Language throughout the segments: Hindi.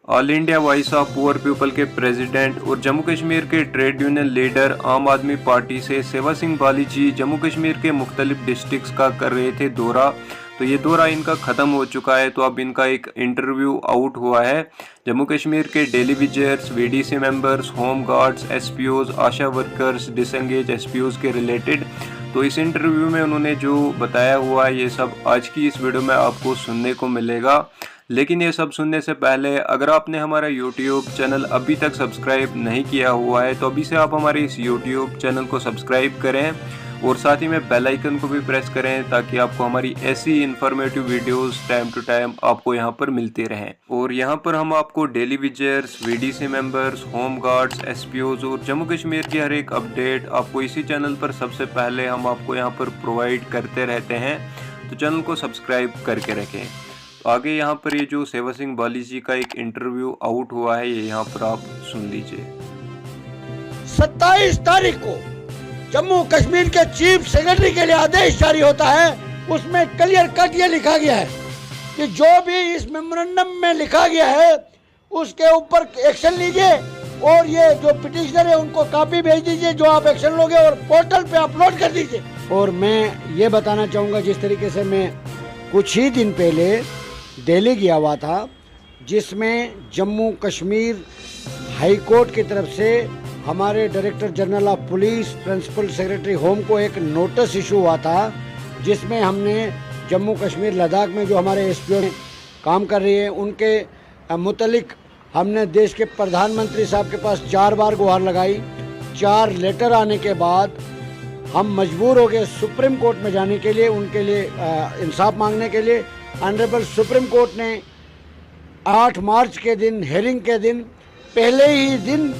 All India voice of poor people के प्रेसिडेंट और जम्मू कश्मीर के ट्रेड यूनियन लीडर आम आदमी पार्टी से सेवा सिंह बाली जी जम्मू कश्मीर के मुख्तलिफ डिस्ट्रिक्ट्स का कर रहे थे दौरा। तो ये दौरा इनका ख़त्म हो चुका है। तो अब इनका एक इंटरव्यू आउट हुआ है जम्मू कश्मीर के daily visitors, VDC members, home guards, SPOs, ASHA workers, disengage SPOs के रिलेटेड। तो इस इंटरव्यू में उन्होंने जो बताया हुआ है ये सब आज की इस वीडियो में आपको सुनने को मिलेगा। लेकिन ये सब सुनने से पहले अगर आपने हमारा YouTube चैनल अभी तक सब्सक्राइब नहीं किया हुआ है तो अभी से आप हमारे इस YouTube चैनल को सब्सक्राइब करें और साथ ही में बेल आइकन को भी प्रेस करें ताकि आपको हमारी ऐसी informative videos time to time आपको यहाँ पर मिलती रहें। और यहाँ पर हम आपको daily visitors, VDC members, home guards, SPOs और जम्मू कश्मीर की हर एक अपडेट आपको इसी चैनल पर सबसे पहले हम आपको यहाँ पर प्रोवाइड करते रहते हैं। तो चैनल को सब्सक्राइब करके रखें। तो आगे यहाँ पर ये जो सेवा सिंह बाली जी का एक इंटरव्यू आउट हुआ है ये यहाँ पर आप सुन लीजिए। 27 तारीख को जम्मू कश्मीर के चीफ सेक्रेटरी के लिए आदेश जारी होता है। उसमें क्लियर कट ये लिखा गया है कि जो भी इस मेमोरेंडम में लिखा गया है उसके ऊपर एक्शन लीजिए और ये जो पिटिशनर है उनको कॉपी भेज दीजिए जो आप एक्शन लोगे और पोर्टल पे अपलोड कर दीजिए। और मैं ये बताना चाहूँगा जिस तरीके से मैं कुछ ही दिन पहले दिल्ली गया हुआ था जिसमें जम्मू कश्मीर हाई कोर्ट की तरफ से हमारे director general of police, principal secretary home को एक नोटिस इशू हुआ था जिसमें हमने जम्मू कश्मीर लद्दाख में जो हमारे एसपीओ काम कर रही है उनके मुतलिक हमने देश के प्रधानमंत्री साहब के पास 4 बार गुहार लगाई। 4 लेटर आने के बाद हम मजबूर हो गए सुप्रीम कोर्ट में जाने के लिए, उनके लिए इंसाफ मांगने के लिए। ऑनरेबल सुप्रीम कोर्ट ने 8 मार्च के दिन हेयरिंग के दिन पहले ही दिन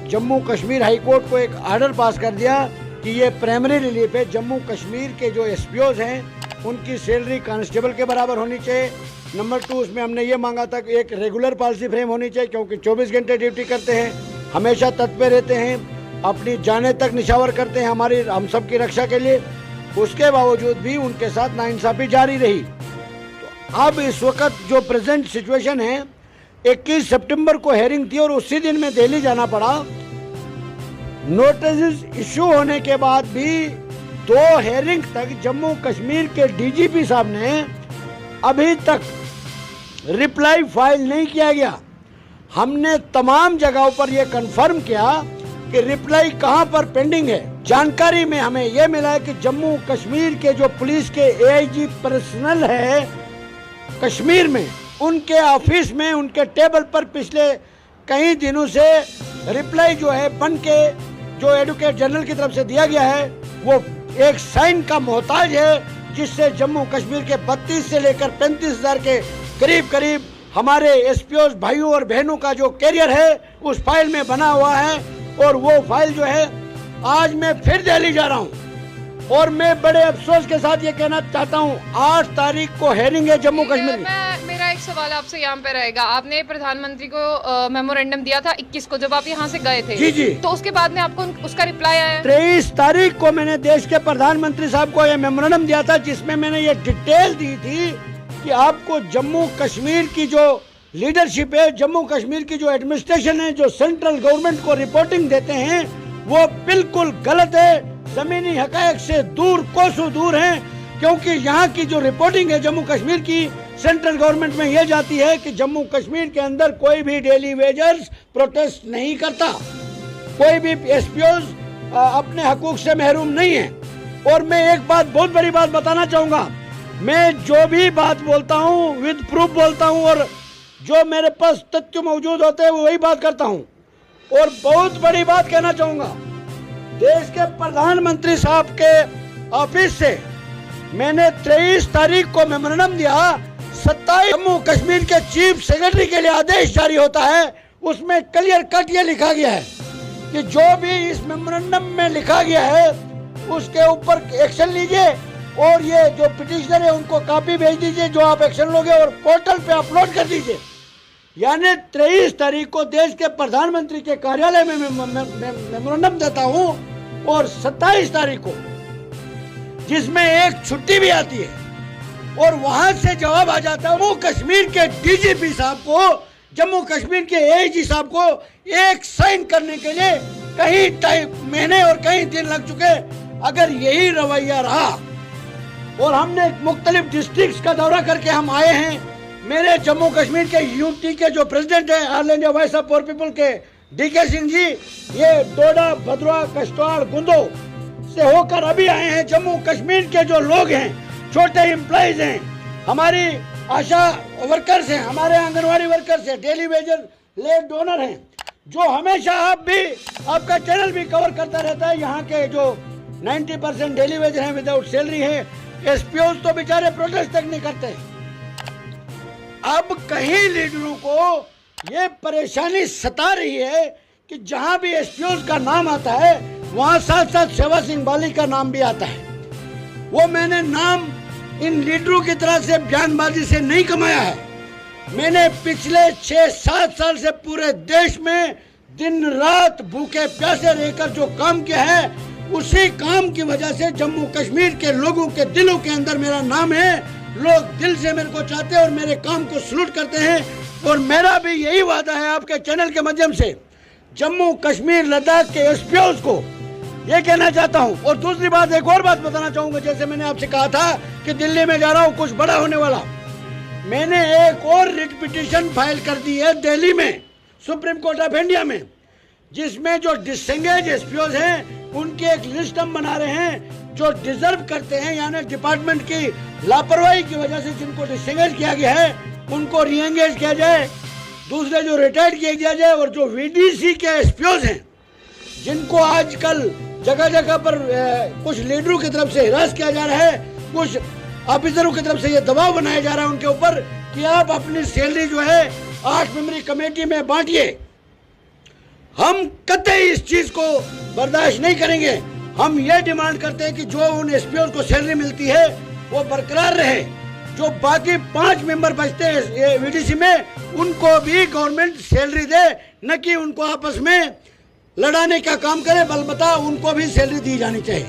जम्मू कश्मीर हाई कोर्ट को एक ऑर्डर पास कर दिया कि ये प्राइमरी रिलीफ है। जम्मू कश्मीर के जो एसपीओज हैं उनकी सैलरी कांस्टेबल के बराबर होनी चाहिए। नंबर 2 उसमें हमने ये मांगा था कि एक रेगुलर पॉलिसी फ्रेम होनी चाहिए क्योंकि 24 घंटे ड्यूटी करते हैं, हमेशा तत्पर रहते हैं, अपनी जाने तक निछावर करते हैं हम सब की रक्षा के लिए। उसके बावजूद भी उनके साथ नाइंसाफ़ी जारी रही। तो अब इस वक्त जो प्रेजेंट सिचुएशन है 21 सितंबर को हेयरिंग थी और उसी दिन में दिल्ली जाना पड़ा। नोटिस इशू होने के बाद भी 2 हेयरिंग तक जम्मू कश्मीर के डीजीपी साहब ने अभी तक रिप्लाई फाइल नहीं किया गया। हमने तमाम जगहों पर यह कंफर्म किया कि रिप्लाई कहां पर पेंडिंग है। जानकारी में हमें यह मिला है कि जम्मू कश्मीर के जो पुलिस के एआईजी पर्सनल है कश्मीर में, उनके ऑफिस में उनके टेबल पर पिछले कई दिनों से रिप्लाई जो है बन के जो एडवोकेट जनरल की तरफ से दिया गया है वो एक साइन का मोहताज है जिससे जम्मू कश्मीर के 32 से लेकर 35,000 के करीब हमारे एसपीओ भाइयों और बहनों का जो कैरियर है उस फाइल में बना हुआ है। और वो फाइल जो है आज मैं फिर दिल्ली जा रहा हूँ और मैं बड़े अफसोस के साथ ये कहना चाहता हूँ 8 तारीख को हेयरिंग है जम्मू कश्मीर में। मेरा एक सवाल आपसे यहाँ पे रहेगा, आपने प्रधानमंत्री को मेमोरेंडम दिया था 21 को जब आप यहाँ से गए थे। जी। तो उसके बाद में आपको उसका रिप्लाई आया? 23 तारीख को मैंने देश के प्रधानमंत्री साहब को ये मेमोरेंडम दिया था जिसमें मैंने ये डिटेल दी थी कि आपको जम्मू कश्मीर की जो लीडरशिप है, जम्मू कश्मीर की जो एडमिनिस्ट्रेशन है, जो सेंट्रल गवर्नमेंट को रिपोर्टिंग देते हैं वो बिल्कुल गलत है, जमीनी हकायक से दूर कोसों दूर हैं। क्योंकि यहाँ की जो रिपोर्टिंग है जम्मू कश्मीर की सेंट्रल गवर्नमेंट में यह जाती है कि जम्मू कश्मीर के अंदर कोई भी डेली वेजर्स प्रोटेस्ट नहीं करता, कोई भी एसपीओज अपने हकूक से महरूम नहीं है। और मैं एक बात बहुत बड़ी बात बताना चाहूँगा, मैं जो भी बात बोलता हूँ विद प्रूफ बोलता हूँ और जो मेरे पास तथ्य मौजूद होते हैं वही बात करता हूँ। और बहुत बड़ी बात कहना चाहूँगा, देश के प्रधानमंत्री साहब के ऑफिस से मैंने 23 तारीख को मेमोरेंडम दिया। 27 जम्मू कश्मीर के चीफ सेक्रेटरी के लिए आदेश जारी होता है। उसमें क्लियर कट ये लिखा गया है कि जो भी इस मेमोरेंडम में लिखा गया है उसके ऊपर एक्शन लीजिए और ये जो पिटिशनर है उनको कॉपी भेज दीजिए जो आप एक्शन लोगे और पोर्टल पे अपलोड कर दीजिए। यानी 23 तारीख को देश के प्रधानमंत्री के कार्यालय में मेमोरेंडम देता हूँ और 27 तारीख को जिसमें एक छुट्टी भी आती है और वहां से जवाब आ जाता है वो कश्मीर के डीजीपी साहब को जम्मू कश्मीर के एजी साहब को एक साइन करने के लिए कई महीने और कई दिन लग चुके। अगर यही रवैया रहा, और हमने मुख्तलिफ डिस्ट्रिक्ट्स का दौरा करके हम आए हैं। मेरे जम्मू कश्मीर के यूटी के जो प्रेसिडेंट हैं all India voice of poor people के DK सिंह जी, ये डोडा, भद्रवाह, कश्तवाड़, गुंदो से होकर अभी आए हैं। जम्मू कश्मीर के जो लोग हैं, छोटे एम्प्लॉइज हैं, हमारी आशा वर्कर्स हैं, हमारे आंगनवाड़ी वर्कर्स हैं, डेली वेजर लेट डोनर हैं, जो हमेशा आप भी, आपका चैनल भी कवर करता रहता है। यहाँ के जो 90% डेली वेजर हैं, विदाउट सैलरी है। SPOs तो बेचारे प्रोटेस्ट तक नहीं करते। अब कहीं लीडरों को ये परेशानी सता रही है कि जहां भी SPOs का नाम आता है वहां साथ साथ सेवा सिंह बाली का नाम भी आता है। वो मैंने नाम इन लीडरों की तरह से बयानबाजी से नहीं कमाया है। मैंने पिछले 6-7 साल से पूरे देश में दिन रात भूखे प्यासे रहकर जो काम किया है, उसी काम की वजह से जम्मू कश्मीर के लोगों के दिलों के अंदर मेरा नाम है। लोग दिल से मेरे को चाहते हैं और मेरे काम को सलूट करते हैं। और मेरा भी यही वादा है आपके चैनल के माध्यम से जम्मू कश्मीर लद्दाख के SPOs को ये कहना चाहता हूं। और दूसरी बात, एक और बात बताना चाहूंगा। जैसे मैंने आपसे कहा था कि दिल्ली में जा रहा हूं, कुछ बड़ा होने वाला, मैंने एक और रिट पिटीशन फाइल कर दी है दिल्ली में, सुप्रीम कोर्ट ऑफ इंडिया में, जिसमें जो डिसएंगेज SPOs हैं उनकी एक लिस्ट हम बना रहे हैं, जो डिजर्व करते हैं, यानी डिपार्टमेंट की लापरवाही की वजह से जिनको डिसएंगेज किया गया है उनको रीएंगेज किया जाए, दूसरे जो रिटायर्ड किया दिया जाए। और जो VDC के SPOs हैं, जिनको आजकल जगह जगह पर कुछ लीडरों की तरफ से हिरास किया जा रहा है, कुछ ऑफिसरों की तरफ से ये दबाव बनाया जा रहा है उनके ऊपर कि आप अपनी सैलरी जो है 8 मेंबरी कमेटी में बांटिए। हम कतई इस चीज को बर्दाश्त नहीं करेंगे। हम ये डिमांड करते हैं कि जो उन SPOs को सैलरी मिलती है वो बरकरार रहे। जो बाकी 5 मेंबर बचते हैं VDC में, उनको भी गवर्नमेंट सैलरी दे, न कि उनको आपस में लड़ाने का काम करे, बलबता उनको भी सैलरी दी जानी चाहिए।